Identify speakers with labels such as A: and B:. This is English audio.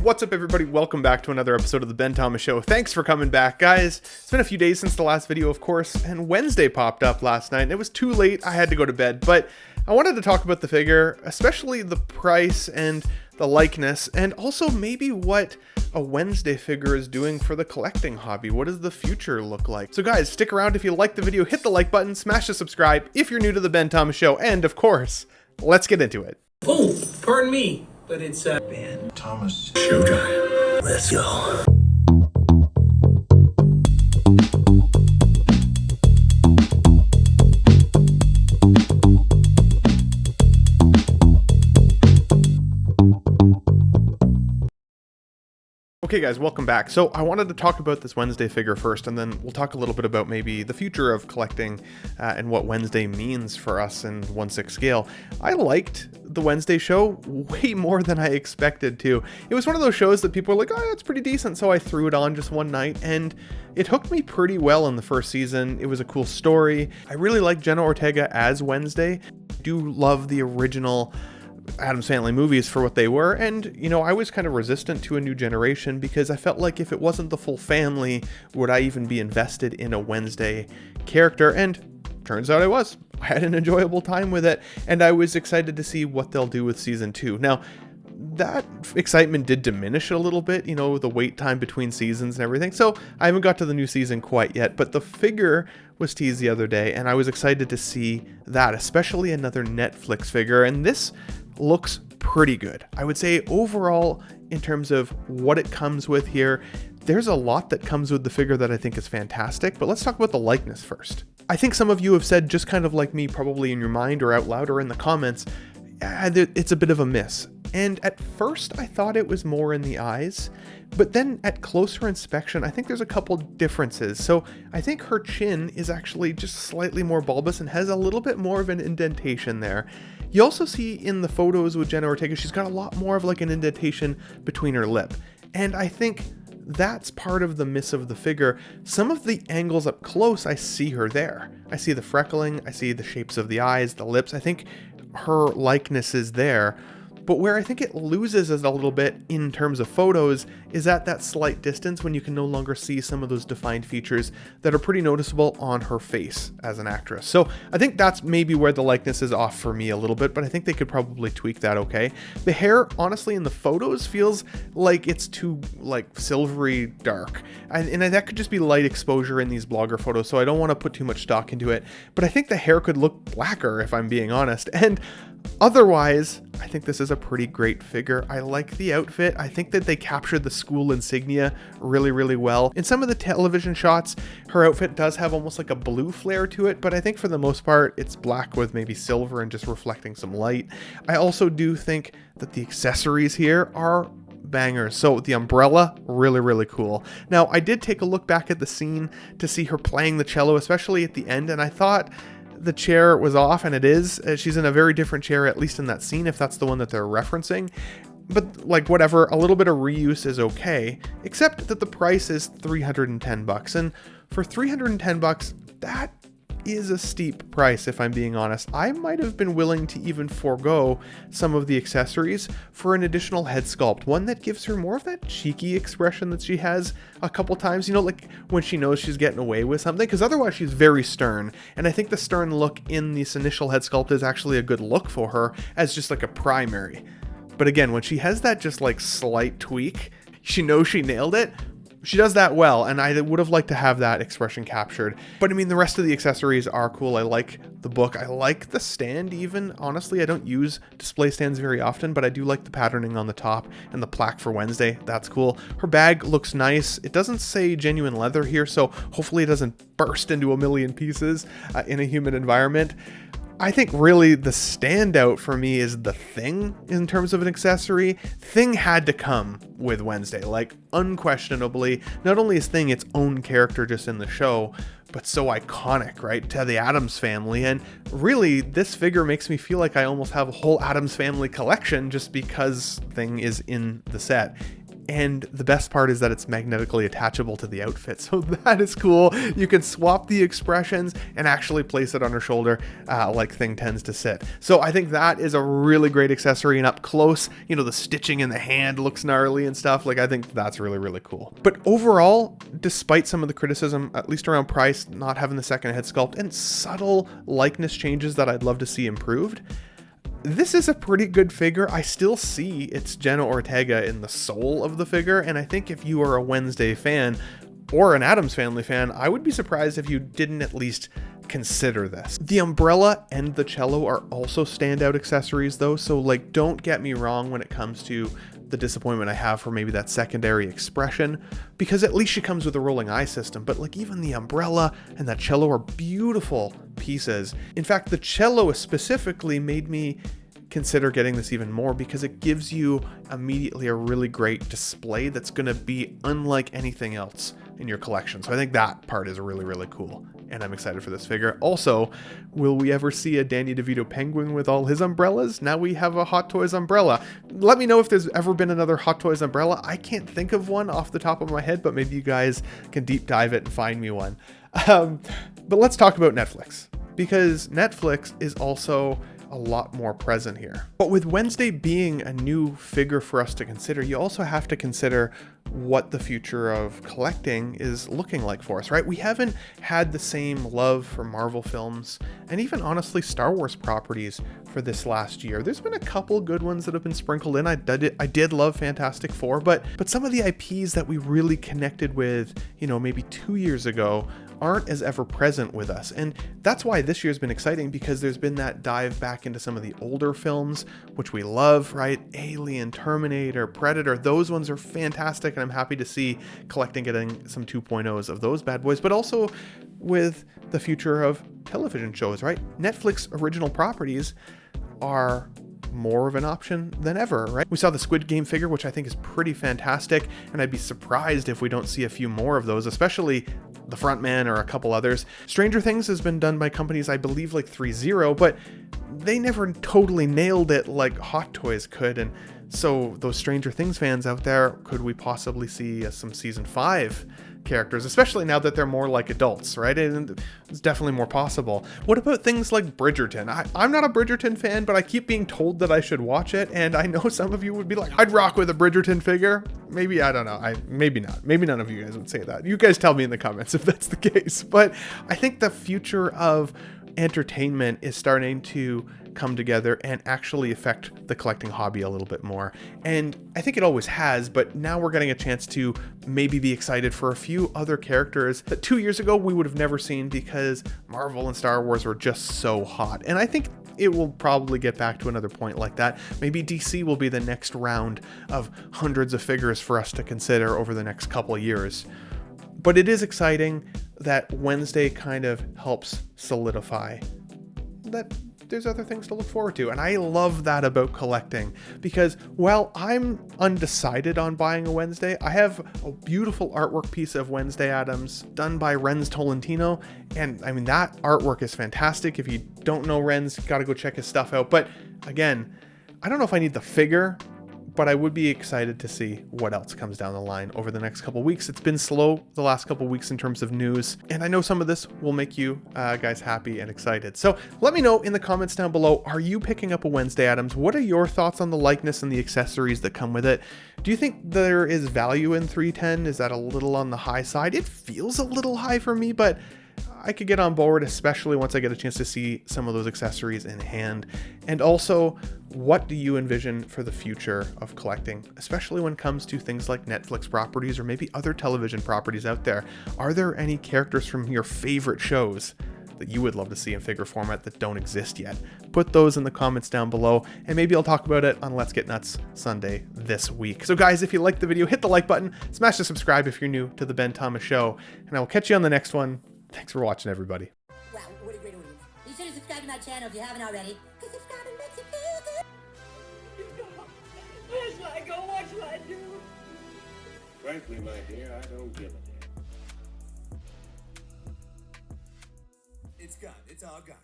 A: What's up, everybody? Welcome back to another episode of the Ben Thomas Show. Thanks for coming back, guys. It's been a few days since the last video, of course, and Wednesday popped up last night, and it was too late. I had to go to bed, but I wanted to talk about the figure, especially the price and the likeness, and also maybe what a Wednesday figure is doing for the collecting hobby. What does the future look like? So guys, stick around. If you like the video, hit the like button, smash the subscribe if you're new to the Ben Thomas Show, and of course, let's get into it.
B: Oh, pardon me, but it's
C: Ben Thomas Showtime. Let's go.
A: Okay guys, welcome back. So I wanted to talk about this Wednesday figure first, and then we'll talk a little bit about maybe the future of collecting and what Wednesday means for us in 1/6 scale. I liked the Wednesday show way more than I expected to. It was one of those shows that people were like, oh, it's pretty decent, so I threw it on just one night, and it hooked me pretty well in the first season. It was a cool story. I really like Jenna Ortega as Wednesday. I do love the original Addams Family movies for what they were, and you know, I was kind of resistant to a new generation because I felt like if it wasn't the full family, would I even be invested in a Wednesday character? And turns out I was. I had an enjoyable time with it, and I was excited to see what they'll do with season 2. Now, that excitement did diminish a little bit, you know, the wait time between seasons and everything, so I haven't got to the new season quite yet, but the figure was teased the other day, and I was excited to see that, especially another Netflix figure, and this looks pretty good. I would say overall, in terms of what it comes with here, there's a lot that comes with the figure that I think is fantastic, but let's talk about the likeness first. I think some of you have said, just kind of like me, probably in your mind or out loud or in the comments, it's a bit of a miss. And at first I thought it was more in the eyes, but then at closer inspection, I think there's a couple differences. So I think her chin is actually just slightly more bulbous and has a little bit more of an indentation there. You also see in the photos with Jenna Ortega, she's got a lot more of like an indentation between her lip. And I think that's part of the miss of the figure. Some of the angles up close, I see her there. I see the freckling, I see the shapes of the eyes, the lips. I think her likeness is there. But where I think it loses it a little bit in terms of photos is at that slight distance when you can no longer see some of those defined features that are pretty noticeable on her face as an actress. So I think that's maybe where the likeness is off for me a little bit, but I think they could probably tweak that okay. The hair, honestly, in the photos feels like it's too like silvery dark. And that could just be light exposure in these blogger photos, so I don't want to put too much stock into it. But I think the hair could look blacker if I'm being honest. And otherwise, I think this is a pretty great figure. I like the outfit. I think that they captured the school insignia really, really well. In some of the television shots, her outfit does have almost like a blue flare to it, but I think for the most part, it's black with maybe silver and just reflecting some light. I also do think that the accessories here are bangers. So the umbrella, really, really cool. Now, I did take a look back at the scene to see her playing the cello, especially at the end, and I thought the chair was off, and it is. She's in a very different chair, at least in that scene, if that's the one that they're referencing. But like whatever, a little bit of reuse is okay, except that the price is $310. And for $310, that is a steep price, if I'm being honest. I might have been willing to even forego some of the accessories for an additional head sculpt, one that gives her more of that cheeky expression that she has a couple times, you know, like when she knows she's getting away with something, because otherwise she's very stern, and I think the stern look in this initial head sculpt is actually a good look for her as just like a primary. But again, when she has that just like slight tweak, she knows she nailed it. She does that well, and I would have liked to have that expression captured. But I mean, the rest of the accessories are cool. I like the book. I like the stand even. Honestly, I don't use display stands very often, but I do like the patterning on the top and the plaque for Wednesday. That's cool. Her bag looks nice. It doesn't say genuine leather here, so hopefully it doesn't burst into a million pieces in a humid environment. I think really the standout for me is the Thing in terms of an accessory. Thing had to come with Wednesday, like unquestionably. Not only is Thing its own character just in the show, but so iconic, right, to the Addams Family. And really, this figure makes me feel like I almost have a whole Addams Family collection just because Thing is in the set. And the best part is that it's magnetically attachable to the outfit. So that is cool. You can swap the expressions and actually place it on her shoulder like Thing tends to sit. So I think that is a really great accessory, and up close, you know, the stitching in the hand looks gnarly and stuff. Like, I think that's really, really cool. But overall, despite some of the criticism, at least around price, not having the second head sculpt, and subtle likeness changes that I'd love to see improved, this is a pretty good figure. I still see it's Jenna Ortega in the soul of the figure, and I think if you are a Wednesday fan or an Addams Family fan, I would be surprised if you didn't at least consider this. The umbrella and the cello are also standout accessories though, so like, don't get me wrong when it comes to the disappointment I have for maybe that secondary expression, because at least she comes with a rolling eye system. But like, even the umbrella and that cello are beautiful pieces. In fact, the cello specifically made me consider getting this even more, because it gives you immediately a really great display that's going to be unlike anything else in your collection. So I think that part is really, really cool, and I'm excited for this figure. Also, will we ever see a Danny DeVito penguin with all his umbrellas? Now we have a Hot Toys umbrella. Let me know if there's ever been another Hot Toys umbrella. I can't think of one off the top of my head, but maybe you guys can deep dive it and find me one. But let's talk about Netflix, because Netflix is also a lot more present here. But with Wednesday being a new figure for us to consider, you also have to consider what the future of collecting is looking like for us, right? We haven't had the same love for Marvel films, and even honestly Star Wars properties for this last year. There's been a couple good ones that have been sprinkled in. I did love Fantastic Four, but some of the IPs that we really connected with, you know, maybe 2 years ago aren't as ever present with us. And that's why this year's been exciting, because there's been that dive back into some of the older films, which we love, right? Alien, Terminator, Predator, those ones are fantastic. And I'm happy to see collecting getting some 2.0s of those bad boys, but also with the future of television shows, right? Netflix original properties are more of an option than ever, right? We saw the Squid Game figure, which I think is pretty fantastic, and I'd be surprised if we don't see a few more of those, especially the Frontman or a couple others. Stranger Things has been done by companies, I believe, like 3-0, but they never totally nailed it like Hot Toys could. And so those Stranger Things fans out there, could we possibly see some season 5 characters, especially now that they're more like adults, right? And it's definitely more possible. What about things like Bridgerton? I'm not a Bridgerton fan, but I keep being told that I should watch it, and I know some of you would be like, I'd rock with a Bridgerton figure. Maybe, I don't know. Maybe not. Maybe none of you guys would say that. You guys tell me in the comments if that's the case. But I think the future of entertainment is starting to come together and actually affect the collecting hobby a little bit more. And I think it always has, but now we're getting a chance to maybe be excited for a few other characters that 2 years ago we would have never seen, because Marvel and Star Wars were just so hot. And I think it will probably get back to another point like that. Maybe DC will be the next round of hundreds of figures for us to consider over the next couple of years. But it is exciting that Wednesday kind of helps solidify that there's other things to look forward to. And I love that about collecting, because while I'm undecided on buying a Wednesday, I have a beautiful artwork piece of Wednesday Addams done by Renz Tolentino. And I mean, that artwork is fantastic. If you don't know Renz, got to go check his stuff out. But again, I don't know if I need the figure, but I would be excited to see what else comes down the line over the next couple weeks. It's been slow the last couple weeks in terms of news, and I know some of this will make you guys happy and excited. So let me know in the comments down below, are you picking up a Wednesday Addams? What are your thoughts on the likeness and the accessories that come with it? Do you think there is value in 310? Is that a little on the high side? It feels a little high for me, but I could get on board, especially once I get a chance to see some of those accessories in hand. And also, what do you envision for the future of collecting, especially when it comes to things like Netflix properties or maybe other television properties out there? Are there any characters from your favorite shows that you would love to see in figure format that don't exist yet? Put those in the comments down below, and maybe I'll talk about it on Let's Get Nuts Sunday this week. So guys, if you liked the video, hit the like button, smash the subscribe if you're new to the Ben Thomas Show, and I will catch you on the next one. Thanks for watching, everybody.
D: Wow, what a great audience. Be sure to subscribe to my channel if you haven't already. Because subscribing makes you feel good.
E: Where shall I go? What shall I do?
C: Frankly, my dear, I don't give a damn. It's gone. It's all gone.